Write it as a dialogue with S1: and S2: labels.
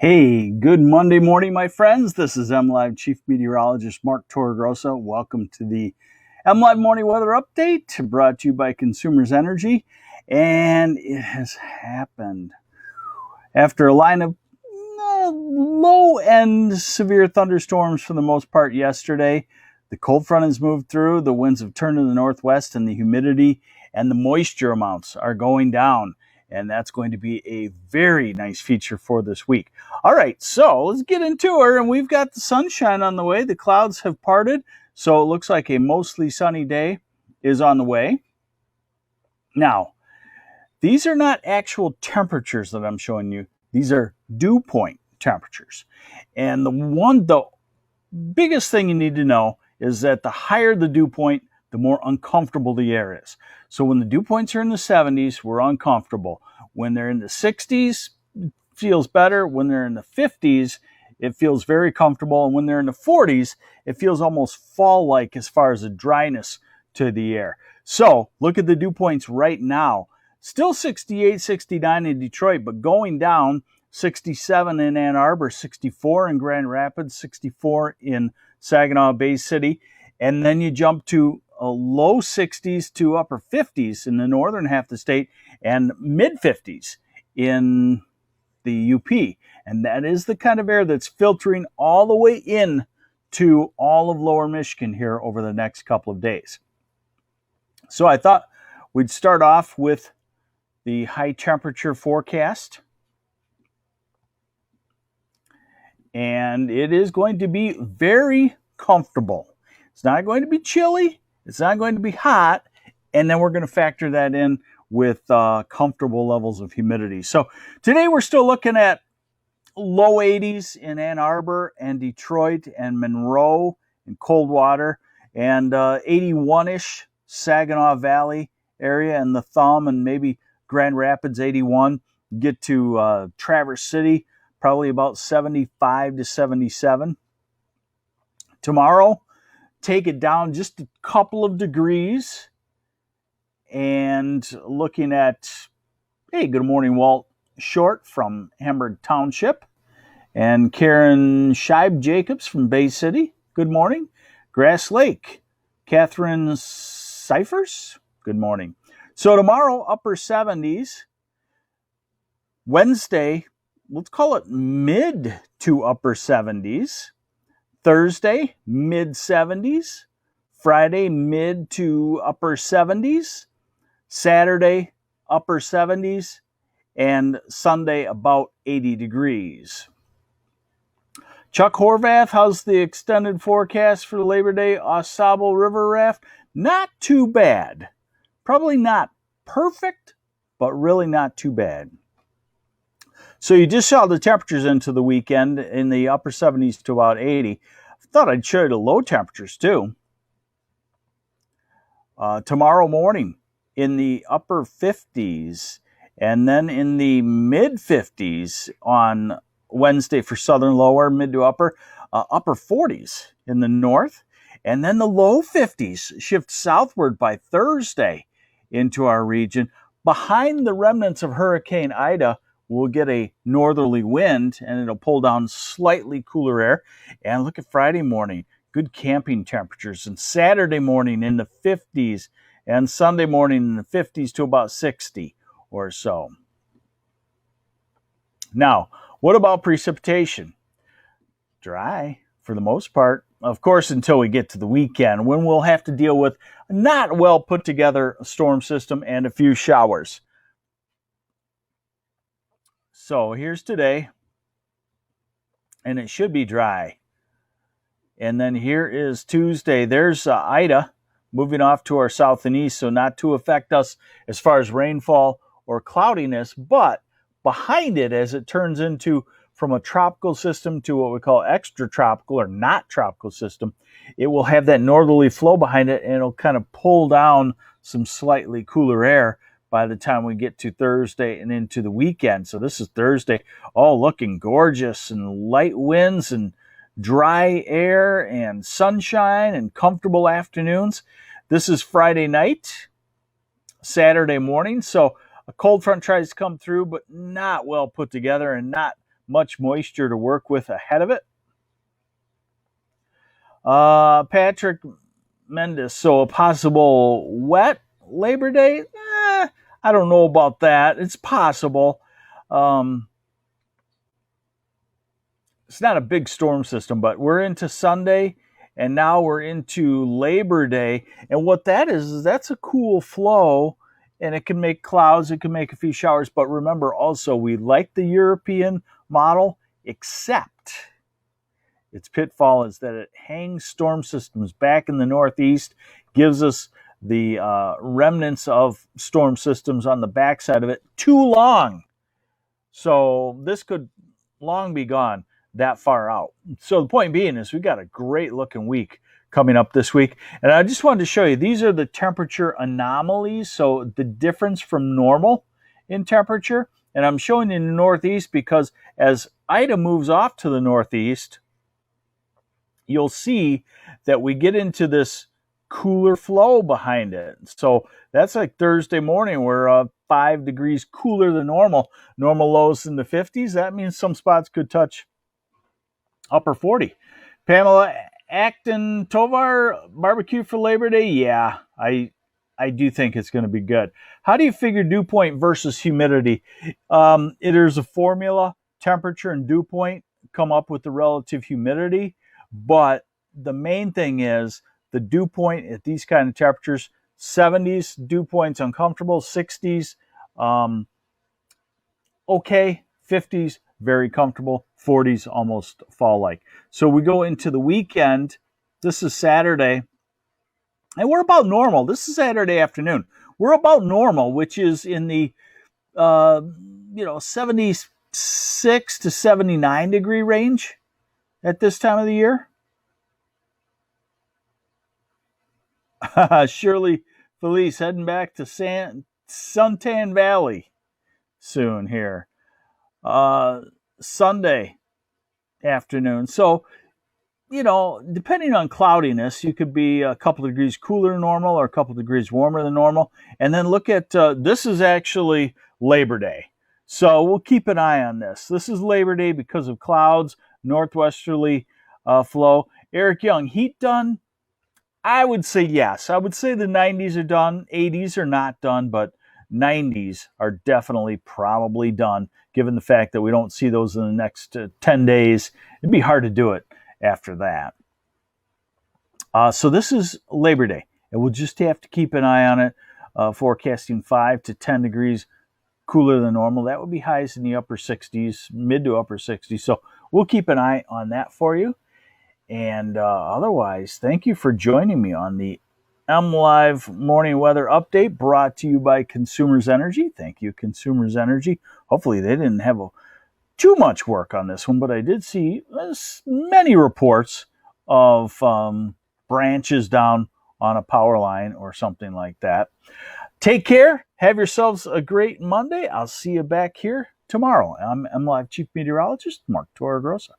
S1: Hey, good Monday morning, my friends. This is MLive Chief Meteorologist Mark Torregrossa. Welcome to the MLive Morning Weather Update, brought to you by Consumers Energy. And it has happened. After a line of low-end severe thunderstorms for the most part yesterday, the cold front has moved through, the winds have turned to the northwest, and the humidity and the moisture amounts are going down. And that's going to be a very nice feature for this week. All right, so let's get into her. And we've got the sunshine on the way. The clouds have parted, so it looks like a mostly sunny day is on the way. Now, these are not actual temperatures that I'm showing you. These are dew point temperatures. And the biggest thing you need to know is that the higher the dew point, the more uncomfortable the air is. So when the dew points are in the 70s, we're uncomfortable. When they're in the 60s, it feels better. When they're in the 50s, it feels very comfortable. And when they're in the 40s, it feels almost fall-like as far as the dryness to the air. So look at the dew points right now. Still 68, 69 in Detroit, but going down 67 in Ann Arbor, 64 in Grand Rapids, 64 in Saginaw Bay City. And then you jump to low 60s to upper 50s in the northern half of the state and mid 50s in the UP. And that is the kind of air that's filtering all the way in to all of lower Michigan here over the next couple of days. So I thought we'd start off with the high temperature forecast. And it is going to be very comfortable. It's not going to be chilly. It's not going to be hot. And then we're going to factor that in with comfortable levels of humidity. So today we're still looking at low 80s in Ann Arbor and Detroit and Monroe and Coldwater, and 81-ish Saginaw Valley area and the Thumb, and maybe Grand Rapids 81. Get to Traverse City, probably about 75 to 77. Tomorrow, take it down just a couple of degrees, and looking at, hey, good morning, Walt Short from Hamburg Township, and Karen Scheib Jacobs from Bay City, good morning. Grass Lake, Catherine Cyphers, good morning. So tomorrow, upper 70s. Wednesday, let's call it mid to upper 70s. Thursday, mid 70s. Friday, mid to upper 70s. Saturday, upper 70s. And Sunday, about 80 degrees. Chuck Horvath, how's the extended forecast for the Labor Day Osable River Raft? Not too bad. Probably not perfect, but really not too bad. So you just saw the temperatures into the weekend in the upper 70s to about 80. I thought I'd show you the low temperatures too. Tomorrow morning in the upper 50s, and then in the mid 50s on Wednesday for southern lower, mid to upper 40s in the north. And then the low 50s shift southward by Thursday into our region. Behind the remnants of Hurricane Ida, we'll get a northerly wind, and it'll pull down slightly cooler air. And look at Friday morning, good camping temperatures. And Saturday morning in the 50s, and Sunday morning in the 50s to about 60 or so. Now, what about precipitation? Dry for the most part. Of course, until we get to the weekend, when we'll have to deal with a not well put together storm system and a few showers. So here's today, and it should be dry. And then here is Tuesday. There's Ida moving off to our south and east, so not to affect us as far as rainfall or cloudiness, but behind it, as it turns into from a tropical system to what we call extratropical or not tropical system, it will have that northerly flow behind it, and it'll kind of pull down some slightly cooler air by the time we get to Thursday and into the weekend. So this is Thursday, all looking gorgeous, and light winds and dry air and sunshine and comfortable afternoons. This is Friday night, Saturday morning. So a cold front tries to come through, but not well put together and not much moisture to work with ahead of it. Patrick Mendes, so a possible wet Labor Day? I don't know about that. It's possible. It's not a big storm system, but we're into Sunday, and now we're into Labor Day. And what that is that's a cool flow, and it can make clouds, it can make a few showers. But remember also, we like the European model, except its pitfall is that it hangs storm systems back in the Northeast, gives us the remnants of storm systems on the backside of it too long. So this could long be gone that far out. So the point being is we got a great looking week coming up this week. And I just wanted to show you, these are the temperature anomalies. So the difference from normal in temperature. And I'm showing you in the Northeast because as Ida moves off to the Northeast, you'll see that we get into this cooler flow behind it. So that's like Thursday morning. We're 5 degrees cooler than normal. Normal lows in the 50s. That means some spots could touch upper 40. Pamela Acton, Tovar, barbecue for Labor Day? Yeah, I do think it's going to be good. How do you figure dew point versus humidity? There's a formula. Temperature and dew point come up with the relative humidity. But the main thing is the dew point at these kind of temperatures, 70s, dew point's uncomfortable, 60s, okay, 50s, very comfortable, 40s, almost fall-like. So we go into the weekend. This is Saturday, and we're about normal. This is Saturday afternoon. We're about normal, which is in the 76 to 79 degree range at this time of the year. Shirley Felice heading back to Suntan Valley soon here. Sunday afternoon. So, depending on cloudiness, you could be a couple of degrees cooler than normal or a couple of degrees warmer than normal. And then look at, this is actually Labor Day. So we'll keep an eye on this. This is Labor Day because of clouds, northwesterly flow. Eric Young, heat done? I would say yes. I would say the 90s are done. 80s are not done, but 90s are definitely probably done, given the fact that we don't see those in the next 10 days. It'd be hard to do it after that. So this is Labor Day, and we'll just have to keep an eye on it, forecasting 5 to 10 degrees cooler than normal. That would be highs in the upper 60s, mid to upper 60s. So we'll keep an eye on that for you. And otherwise, thank you for joining me on the MLive Morning Weather Update brought to you by Consumers Energy. Thank you, Consumers Energy. Hopefully they didn't have too much work on this one, but I did see many reports of branches down on a power line or something like that. Take care. Have yourselves a great Monday. I'll see you back here tomorrow. I'm MLive Chief Meteorologist Mark Torregrossa.